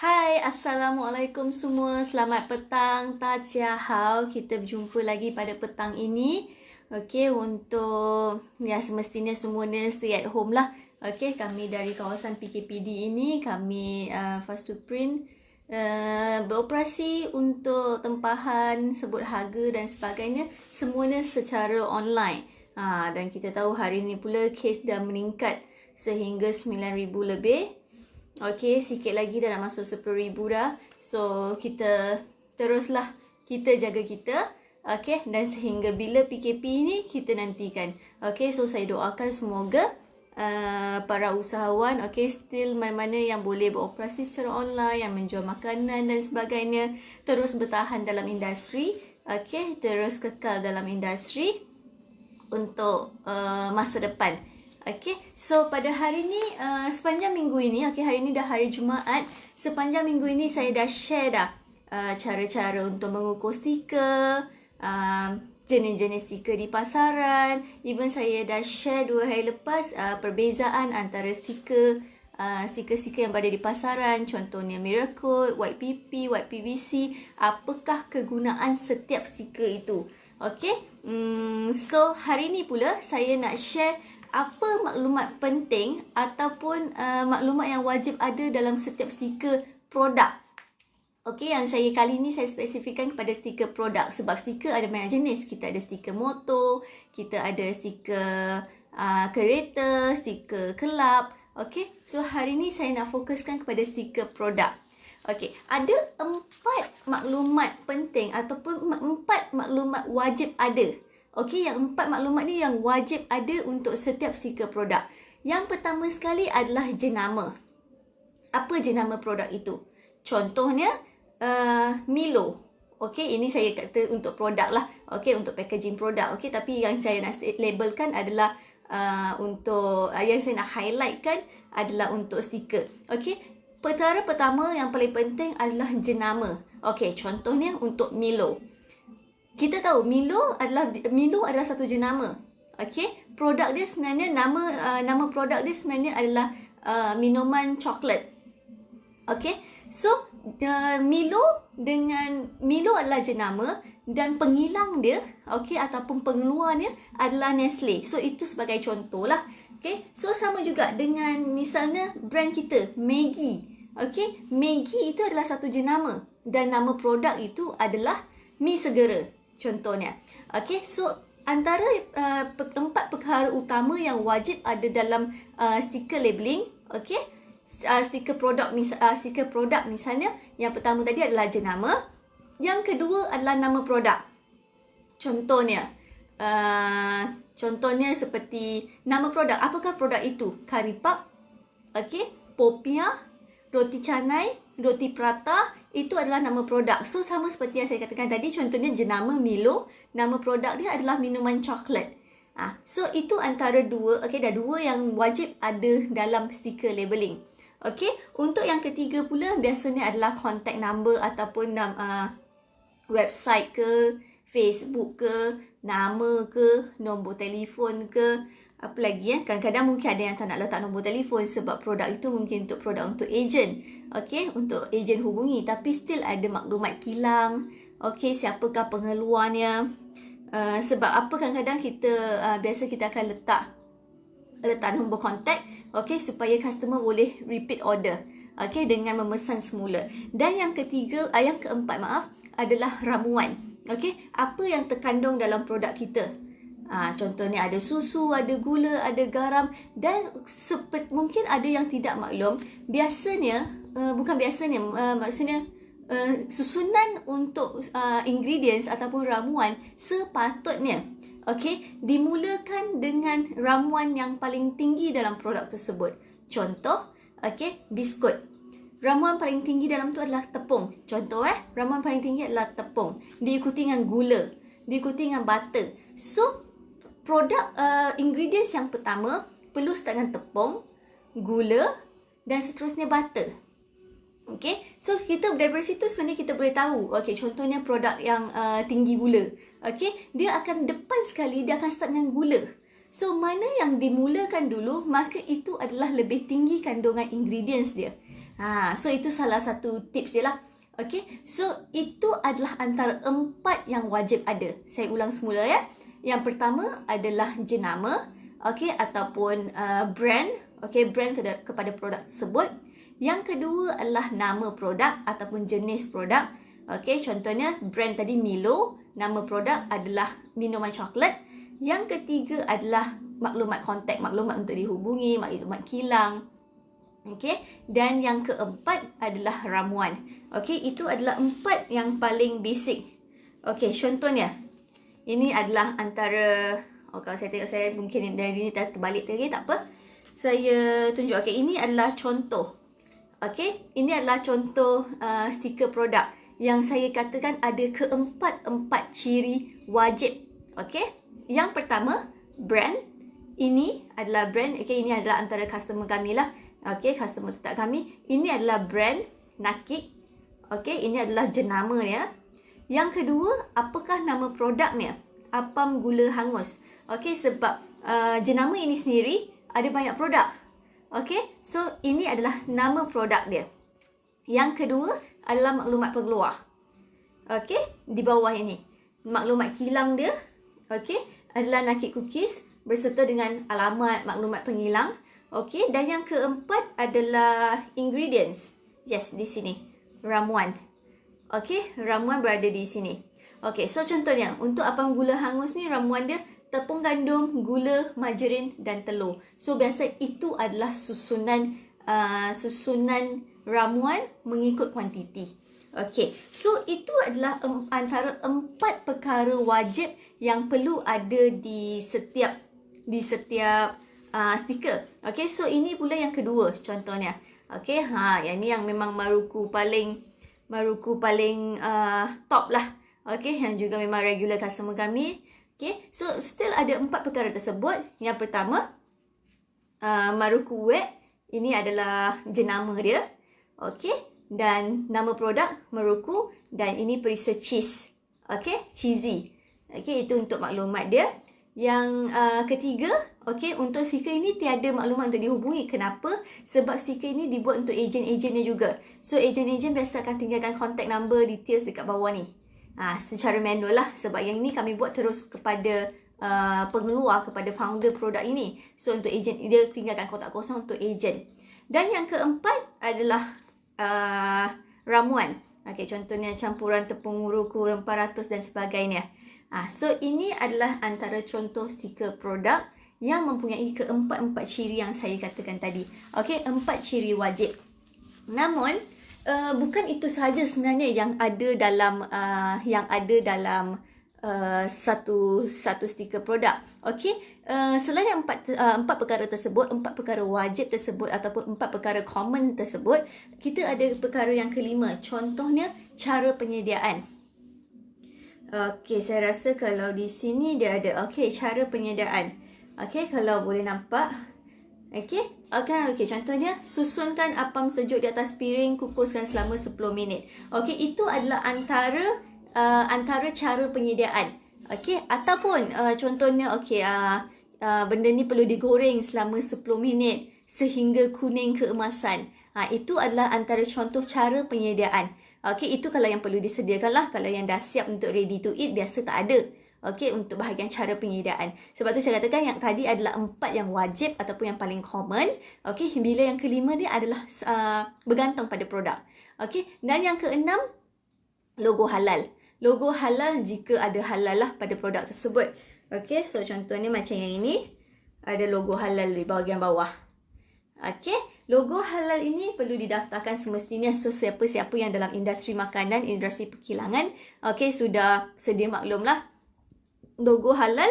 Hai, Assalamualaikum semua. Selamat petang. Hao. Kita berjumpa lagi pada petang ini. Okey, untuk ya semestinya semuanya stay at home lah. Okey, kami dari kawasan PKPD ini, kami Fast to Print beroperasi untuk tempahan, sebut harga dan sebagainya, semuanya secara online. Dan kita tahu hari ini pula kes dah meningkat sehingga 9,000 lebih. Okey, sikit lagi dah nak masuk 10,000 dah. So, kita teruslah kita jaga kita. Okey, dan sehingga bila PKP ni kita nantikan. Okey, so saya doakan semoga para usahawan, okey, still mana-mana yang boleh beroperasi secara online, yang menjual makanan dan sebagainya, terus bertahan dalam industri. Okey, terus kekal dalam industri untuk masa depan. Okay, so pada hari ni, sepanjang minggu ini, okay, hari ni dah hari Jumaat. Sepanjang minggu ini saya dah share dah cara-cara untuk mengukur stiker, jenis-jenis stiker di pasaran. Even saya dah share 2 hari lepas perbezaan antara stiker yang berada di pasaran. Contohnya Mirror Code, White PP, White PVC. Apakah kegunaan setiap stiker itu? Okay, so hari ni pula saya nak share apa maklumat penting ataupun maklumat yang wajib ada dalam setiap stiker produk. Okey, yang saya kali ni saya spesifikkan kepada stiker produk. Sebab stiker ada banyak jenis. Kita ada stiker motor, kita ada stiker kereta, stiker kelab. Okey, so hari ni saya nak fokuskan kepada stiker produk. Okey, ada 4 maklumat penting ataupun 4 maklumat wajib ada. Okey, yang 4 maklumat ni yang wajib ada untuk setiap stiker produk. Yang pertama sekali adalah jenama. Apa jenama produk itu? Contohnya, Milo. Okey, ini saya kata untuk produk lah. Okey, untuk packaging produk. Okey, tapi yang saya nak labelkan adalah untuk, yang saya nak highlightkan adalah untuk stiker. Okey, perkara pertama yang paling penting adalah jenama. Okey, contohnya untuk Milo. Kita tahu Milo adalah satu jenama. Okey, produk dia sebenarnya nama produk dia sebenarnya adalah minuman coklat. Okey, so Milo adalah jenama dan pengilang dia, okey, ataupun pengeluarnya adalah Nestle. So itu sebagai contoh lah. Okey, so sama juga dengan misalnya brand kita Maggi. Okey, Maggi itu adalah satu jenama dan nama produk itu adalah mi segera. Contohnya. Okey, so antara 4 perkara utama yang wajib ada dalam stiker labeling, okey, stiker produk misalnya, yang pertama tadi adalah jenama, yang kedua adalah nama produk. Contohnya seperti nama produk, apakah produk itu? Curry puff, okey, popiah, roti canai, roti prata, itu adalah nama produk. So, sama seperti yang saya katakan tadi, contohnya jenama Milo, nama produk dia adalah minuman coklat. So, itu antara 2, okey, dah 2 yang wajib ada dalam stiker labeling. Okey, untuk yang ketiga pula, biasanya adalah contact number ataupun website ke, Facebook ke, nama ke, nombor telefon ke, apa lagi kadang-kadang mungkin ada yang tak nak letak nombor telefon sebab produk itu mungkin untuk produk untuk ejen. Okey, untuk ejen hubungi, tapi still ada maklumat kilang. Okey, siapakah pengeluarnya? Sebab apa kadang-kadang biasa kita akan letak nombor kontak, okey, supaya customer boleh repeat order. Okey, dengan memesan semula. Dan yang keempat adalah ramuan. Okey, apa yang terkandung dalam produk kita? Contohnya ada susu, ada gula, ada garam dan mungkin ada yang tidak maklum. Maksudnya susunan untuk ingredients ataupun ramuan sepatutnya dimulakan dengan ramuan yang paling tinggi dalam produk tersebut. Contoh, biskut. Ramuan paling tinggi dalam tu adalah tepung. Contoh ramuan paling tinggi adalah tepung. Diikuti dengan gula, diikuti dengan butter. So, produk ingredients yang pertama perlu start dengan tepung, gula dan seterusnya butter. Okey, so daripada situ sebenarnya kita boleh tahu. Okey, contohnya produk yang tinggi gula. Okey, dia akan depan sekali dia akan start dengan gula. So, mana yang dimulakan dulu, maka itu adalah lebih tinggi kandungan ingredients dia. So itu salah satu tips dia lah. Okay, so itu adalah antara 4 yang wajib ada. Saya ulang semula ya. Yang pertama adalah jenama, okay, ataupun brand, okay, brand kepada produk tersebut. Yang kedua adalah nama produk ataupun jenis produk. Okay, contohnya brand tadi Milo, nama produk adalah minuman coklat. Yang ketiga adalah maklumat kontak, maklumat untuk dihubungi, maklumat kilang. Okay, dan yang keempat adalah ramuan. Okay, itu adalah 4 yang paling basic. Okay, contohnya ini adalah antara, kalau saya tengok saya mungkin dari ini terbalik lagi, tak apa. Saya tunjuk. Okay, ini adalah contoh. Okay, ini adalah contoh stiker produk yang saya katakan ada keempat ciri wajib. Okay, yang pertama brand. Ini adalah brand. Okay, ini adalah antara customer kami lah. Okay, customer tetap kami. Ini adalah brand Nakik. Okay, ini adalah jenama dia. Yang kedua, apakah nama produknya? Apam gula hangus. Okay, sebab jenama ini sendiri ada banyak produk. Okay, so ini adalah nama produk dia. Yang kedua adalah maklumat pengeluar. Okay, di bawah ini. Maklumat kilang dia. Okay, adalah Nakik Cookies berserta dengan alamat, maklumat pengilang. Okey, dan yang keempat adalah ingredients. Yes, di sini. Ramuan. Okey, ramuan berada di sini. Okey, so contohnya untuk apam gula hangus ni ramuan dia tepung gandum, gula, margarin dan telur. So biasa itu adalah susunan ramuan mengikut kuantiti. Okey, so itu adalah antara 4 perkara wajib yang perlu ada di setiap stiker. Okay, so ini pula yang kedua contohnya. Okay, yang ni yang memang maruku paling top lah. Okay, yang juga memang regular customer kami. Okay, so still ada 4 perkara tersebut. Yang pertama, maruku wet. Ini adalah jenama dia. Okay, dan nama produk maruku. Dan ini perisa cheese. Okay, cheesy. Okay, itu untuk maklumat dia. Yang ketiga, okay, untuk stiker ini tiada maklumat untuk dihubungi. Kenapa? Sebab stiker ini dibuat untuk ejen-ejennya juga. So, ejen-ejen biasa akan tinggalkan contact number, details dekat bawah ni. Secara manual lah. Sebab yang ini kami buat terus kepada pengeluar, kepada founder produk ini. So, untuk ejen, dia tinggalkan kotak kosong untuk ejen. Dan yang keempat adalah ramuan. Okay, contohnya campuran tepung uruku, rempah ratus dan sebagainya. So, ini adalah antara contoh stiker produk yang mempunyai keempat ciri yang saya katakan tadi. Okey, 4 ciri wajib. Namun, bukan itu sahaja sebenarnya yang ada dalam satu stiker produk. Okey, selain 4 perkara tersebut, 4 perkara wajib tersebut ataupun 4 perkara common tersebut, kita ada perkara yang kelima. Contohnya, cara penyediaan. Okey, saya rasa kalau di sini dia ada. Okey, cara penyediaan. Okey, kalau boleh nampak. Okey, contohnya susunkan apam sejuk di atas piring, kukuskan selama 10 minit. Okey, itu adalah antara cara penyediaan. Okey, ataupun contohnya benda ni perlu digoreng selama 10 minit sehingga kuning keemasan. Itu adalah antara contoh cara penyediaan. Okey, itu kalau yang perlu disediakan lah. Kalau yang dah siap untuk ready to eat, biasa tak ada. Okey, untuk bahagian cara penyediaan. Sebab tu saya katakan yang tadi adalah 4 yang wajib ataupun yang paling common. Okey, bila yang kelima ni adalah bergantung pada produk. Okey, dan yang keenam, logo halal. Logo halal jika ada halal lah pada produk tersebut. Okey, so contohnya macam yang ini. Ada logo halal di bahagian bawah. Okey, logo halal ini perlu didaftarkan semestinya. So, siapa-siapa yang dalam industri makanan, industri perkilangan, okey, sudah sedia maklum lah. Logo halal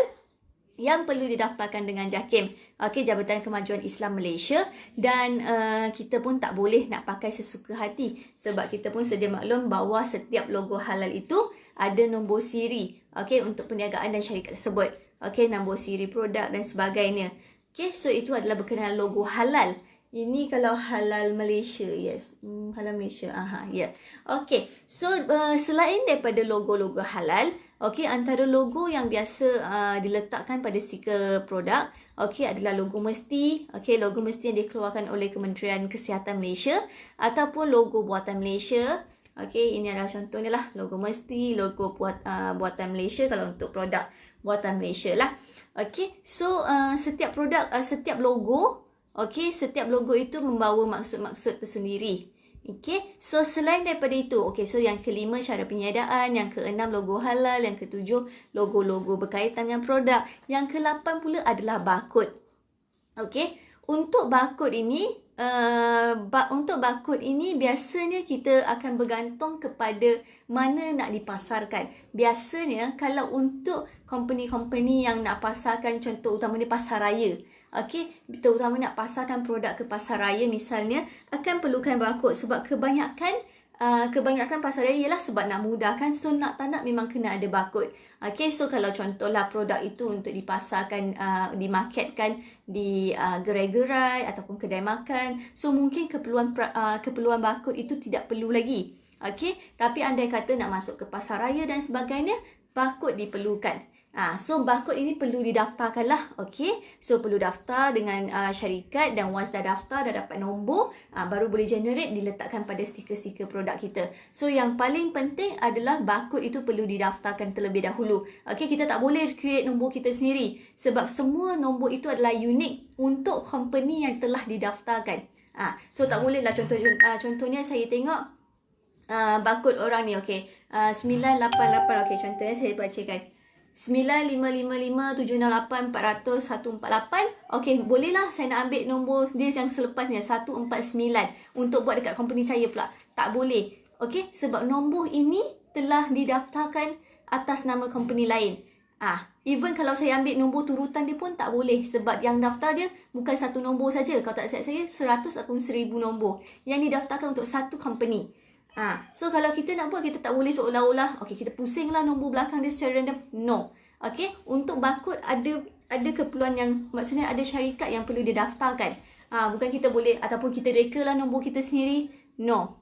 yang perlu didaftarkan dengan JAKIM. Okey, Jabatan Kemajuan Islam Malaysia. Dan kita pun tak boleh nak pakai sesuka hati. Sebab kita pun sedia maklum bahawa setiap logo halal itu ada nombor siri. Okey, untuk perniagaan dan syarikat tersebut. Okey, nombor siri produk dan sebagainya. Okay, so itu adalah berkenaan logo halal Ini kalau halal Malaysia, yes. Halal Malaysia, ya. Yeah. Okay, so selain daripada logo-logo halal, okay, antara logo yang biasa diletakkan pada stiker produk, okay, adalah logo mesti, okay, logo mesti yang dikeluarkan oleh Kementerian Kesihatan Malaysia ataupun logo buatan Malaysia. Okay, ini adalah contohnya lah, logo mesti, logo buatan Malaysia kalau untuk produk buatan Malaysia lah. Okay, so setiap produk, setiap logo, okey, setiap logo itu membawa maksud-maksud tersendiri. Okey, so selain daripada itu, okey, so yang kelima cara penyiadaan, yang keenam logo halal, yang ketujuh logo-logo berkaitan dengan produk, yang ke-8 pula adalah barcode. Okey, untuk barcode ini, biasanya kita akan bergantung kepada mana nak dipasarkan. Biasanya kalau untuk company-company yang nak pasarkan, contoh utamanya pasar raya, okey, terutama nak pasarkan produk ke pasar raya misalnya, akan perlukan barcode sebab kebanyakan pasar raya ialah sebab nak mudahkan, so nak tak nak memang kena ada barcode. Okey, so kalau contohlah produk itu untuk dipasarkan, dimarketkan di gerai-gerai ataupun kedai makan, so mungkin keperluan barcode itu tidak perlu lagi. Okey, tapi andai kata nak masuk ke pasar raya dan sebagainya, barcode diperlukan. So barcode ini perlu didaftarkan lah, okay. So perlu daftar dengan syarikat, dan once dah daftar, dah dapat nombor, baru boleh generate, diletakkan pada stiker-stiker produk kita. So yang paling penting adalah barcode itu perlu didaftarkan terlebih dahulu. Okay, kita tak boleh create nombor kita sendiri sebab semua nombor itu adalah unik untuk company yang telah didaftarkan. So tak boleh lah, contohnya saya tengok barcode orang ni, okay, 988, okay, contohnya saya bacakan 955576840148. Okey, bolehlah saya nak ambil nombor dia yang selepasnya 149 untuk buat dekat company saya pula. Tak boleh. Okey, sebab nombor ini telah didaftarkan atas nama company lain. Even kalau saya ambil nombor turutan dia pun tak boleh sebab yang daftar dia bukan satu nombor saja. Kalau tak silap saya 100 ataupun 1000 nombor yang didaftarkan untuk satu company. So kalau kita nak buat, kita tak boleh seolah-olah okey kita pusinglah nombor belakang dia secara random. No. Okey, untuk barcode ada keperluan yang, maksudnya ada syarikat yang perlu didaftarkan. Bukan kita boleh ataupun kita rekalah nombor kita sendiri. No.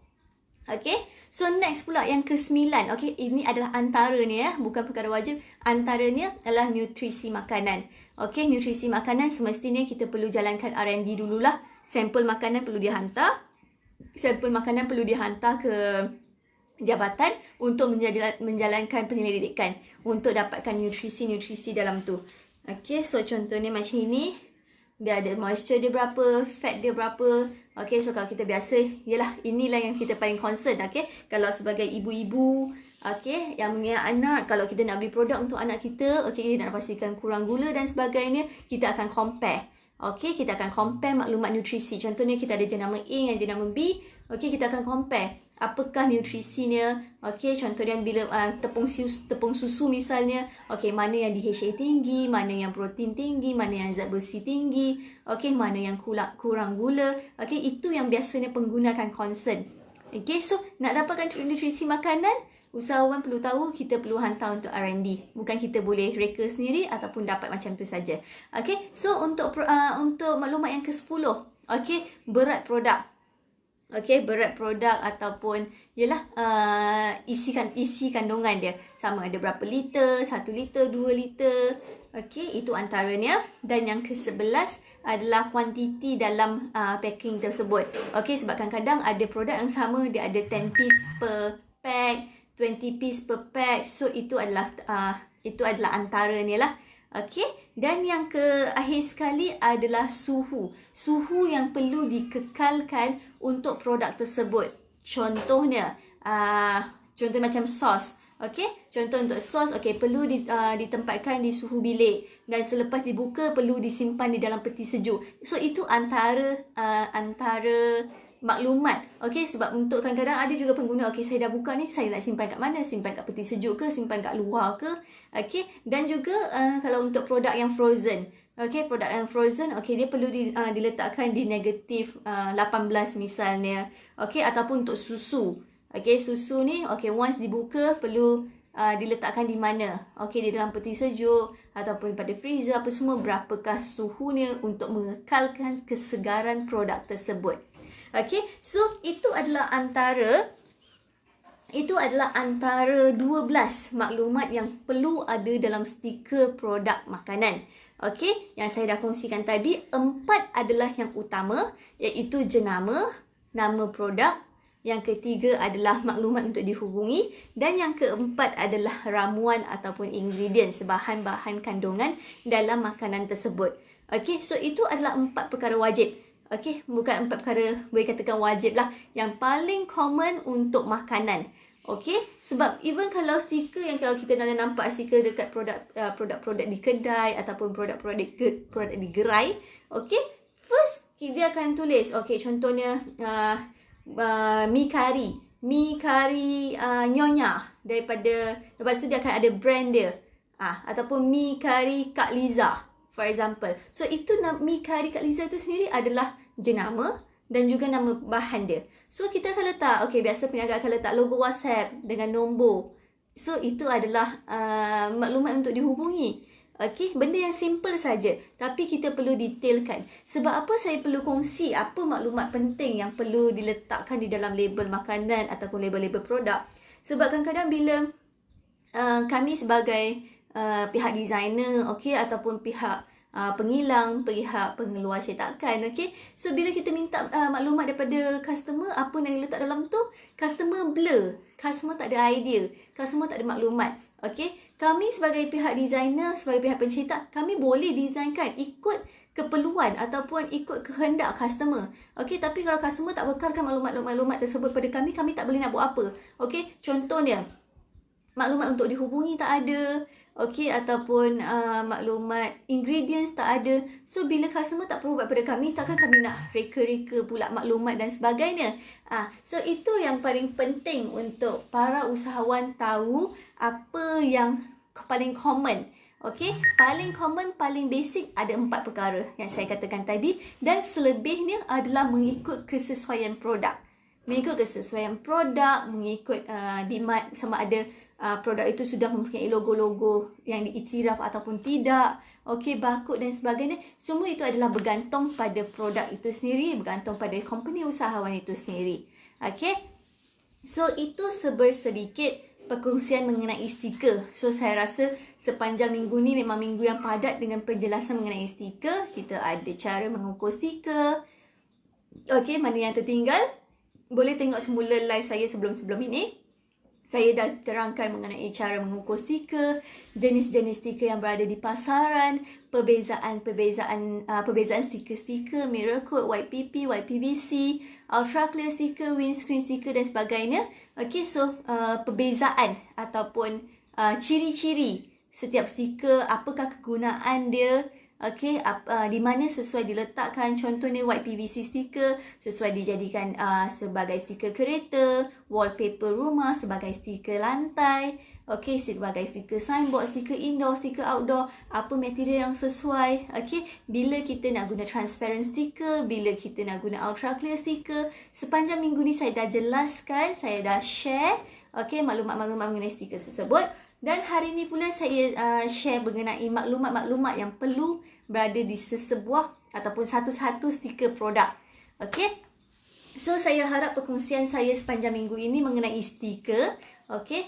Okey. So next pula yang ke-9. Okey, ini adalah antaranya, bukan perkara wajib. Antaranya adalah nutrisi makanan. Okey, nutrisi makanan semestinya kita perlu jalankan R&D dululah. Sampel makanan perlu dihantar. Sampel makanan perlu dihantar ke jabatan untuk menjalankan penyelidikan untuk dapatkan nutrisi-nutrisi dalam tu. Okey, so contohnya macam ini. Dia ada moisture dia berapa, fat dia berapa. Okey, so kalau kita biasa, yalah, inilah yang kita paling concern. Okey, kalau sebagai ibu-ibu, okey, yang punya anak, kalau kita nak beli produk untuk anak kita, okey, kita nak pastikan kurang gula dan sebagainya, kita akan compare. Okey, kita akan compare maklumat nutrisi. Contohnya kita ada jenama A dan jenama B. Okey, kita akan compare apakah nutrisinya. Okey, contohnya bila tepung susu misalnya. Okey, mana yang DHA tinggi, mana yang protein tinggi, mana yang zat besi tinggi. Okey, mana yang kurang gula. Okey, itu yang biasanya pengguna akan concern. Okey, so nak dapatkan nutrisi makanan, usahawan perlu tahu kita perlu hantar untuk R&D. Bukan kita boleh reka sendiri ataupun dapat macam tu saja. Okey, so untuk maklumat yang ke-10, okey, berat produk. Okey, berat produk ataupun yalah isi kandungan dia. Sama ada berapa liter, 1 liter, 2 liter. Okey, itu antaranya. Dan yang ke-11 adalah kuantiti dalam packing tersebut. Okey, sebab kadang-kadang ada produk yang sama, dia ada 10 piece per pack, 20 piece per pack. So itu adalah antaranya lah. Okey, dan yang akhir sekali adalah suhu. Suhu yang perlu dikekalkan untuk produk tersebut. Contohnya macam sos. Okey, contoh untuk sos, okey, perlu ditempatkan di suhu bilik, dan selepas dibuka perlu disimpan di dalam peti sejuk. So itu antara maklumat. Okey, sebab untuk kadang-kadang ada juga pengguna, okey, saya dah buka ni, saya nak simpan kat mana? Simpan kat peti sejuk ke? Simpan kat luar ke? Okey, dan juga kalau untuk produk yang frozen. Okey, produk yang frozen, okey, dia perlu diletakkan di negatif 18 misalnya. Okey, ataupun untuk susu. Okey, susu ni, okey, once dibuka perlu diletakkan di mana. Okey, di dalam peti sejuk ataupun pada freezer apa semua, berapakah suhunya untuk mengekalkan kesegaran produk tersebut. Okey, so itu adalah antara 12 maklumat yang perlu ada dalam stiker produk makanan. Okey, yang saya dah kongsikan tadi, 4 adalah yang utama, iaitu jenama, nama produk. Yang ketiga adalah maklumat untuk dihubungi. Dan yang keempat adalah ramuan ataupun ingredients, bahan-bahan kandungan dalam makanan tersebut. Okey, so itu adalah 4 perkara wajib. Okey, bukan 4 perkara boleh katakan wajib lah. Yang paling common untuk makanan. Okey, sebab even kalau stiker yang kalau kita dah nampak stiker dekat produk-produk di kedai ataupun produk di gerai, okey, first dia akan tulis, okey, contohnya mi kari Nyonya daripada, lepas tu dia akan ada brand dia, ataupun mi kari Kak Liza for example. So itu mi kari Kak Liza tu sendiri adalah jenama dan juga nama bahan dia. So kita akan letak, okey, biasa peniaga akan letak logo WhatsApp dengan nombor. So itu adalah maklumat untuk dihubungi. Okey, benda yang simple saja, tapi kita perlu detailkan. Sebab apa saya perlu kongsi apa maklumat penting yang perlu diletakkan di dalam label makanan ataupun label-label produk. Sebab kadang-kadang bila kami sebagai pihak designer, okey, ataupun pihak pengilang, pihak pengeluar cetakan, okey. So bila kita minta maklumat daripada customer apa yang diletak dalam tu, customer blur, customer tak ada idea, customer tak ada maklumat. Okey, kami sebagai pihak designer, sebagai pihak pencetak, kami boleh designkan ikut keperluan ataupun ikut kehendak customer. Okey, tapi kalau customer tak bekalkan maklumat-maklumat tersebut pada kami, kami tak boleh nak buat apa. Okey, contohnya maklumat untuk dihubungi tak ada, okey, ataupun maklumat ingredients tak ada. So bila customer tak perlu buat pada kami, takkan kami nak reka-reka pula maklumat dan sebagainya. So itu yang paling penting untuk para usahawan tahu apa yang paling common. Okey, paling common, paling basic ada 4 perkara yang saya katakan tadi, dan selebihnya adalah mengikut kesesuaian produk. Mengikut kesesuaian produk, mengikut demand, sama ada produk itu sudah mempunyai logo-logo yang diiktiraf ataupun tidak, okey, barcode dan sebagainya. Semua itu adalah bergantung pada produk itu sendiri, bergantung pada company usahawan itu sendiri. Okey, so itu sedikit perkongsian mengenai stiker. So saya rasa sepanjang minggu ni memang minggu yang padat dengan penjelasan mengenai stiker. Kita ada cara mengukur stiker. Okey, mana yang tertinggal, boleh tengok semula live saya sebelum-sebelum ini. Saya dah terangkan mengenai cara mengukur stiker, jenis-jenis stiker yang berada di pasaran, perbezaan stiker-stiker, mirror code, YPP, YPVC, ultra clear stiker, windscreen stiker dan sebagainya. Okey, so perbezaan ataupun ciri-ciri setiap stiker, apakah kegunaan dia, okey, di mana sesuai diletakkan. Contohnya YPVC stiker sesuai dijadikan sebagai stiker kereta, wallpaper rumah sebagai stiker lantai, okey, sebagai stiker signboard, stiker indoor, stiker outdoor, apa material yang sesuai. Okey, bila kita nak guna transparent stiker, bila kita nak guna ultra clear stiker, sepanjang minggu ni saya dah jelaskan, saya dah share, okey, maklumat-maklumat mengenai stiker tersebut. Dan hari ini pula saya share mengenai maklumat-maklumat yang perlu berada di sesebuah ataupun satu-satu stiker produk. Okey. So saya harap perkongsian saya sepanjang minggu ini mengenai stiker, okey,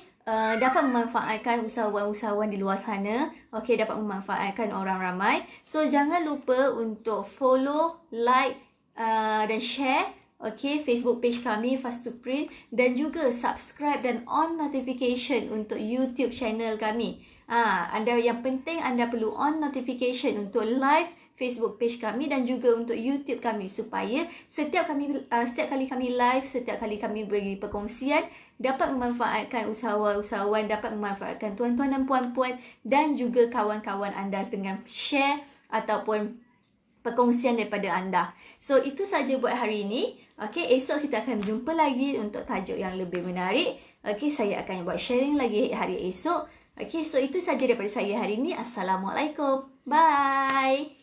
dapat memanfaatkan usahawan-usahawan di luar sana, okey, dapat memanfaatkan orang ramai. So jangan lupa untuk follow, like dan share, okey, Facebook page kami Fast to Print, dan juga subscribe dan on notification untuk YouTube channel kami. Anda yang penting anda perlu on notification untuk live Facebook page kami dan juga untuk YouTube kami, supaya setiap kali kami live, setiap kali kami beri perkongsian, dapat memanfaatkan usahawan-usahawan, dapat memanfaatkan tuan-tuan dan puan-puan dan juga kawan-kawan anda dengan share ataupun perkongsian daripada anda. So itu saja buat hari ini. Okey, esok kita akan jumpa lagi untuk tajuk yang lebih menarik. Okey, saya akan buat sharing lagi hari esok. Okey, so itu saja daripada saya hari ini. Assalamualaikum. Bye.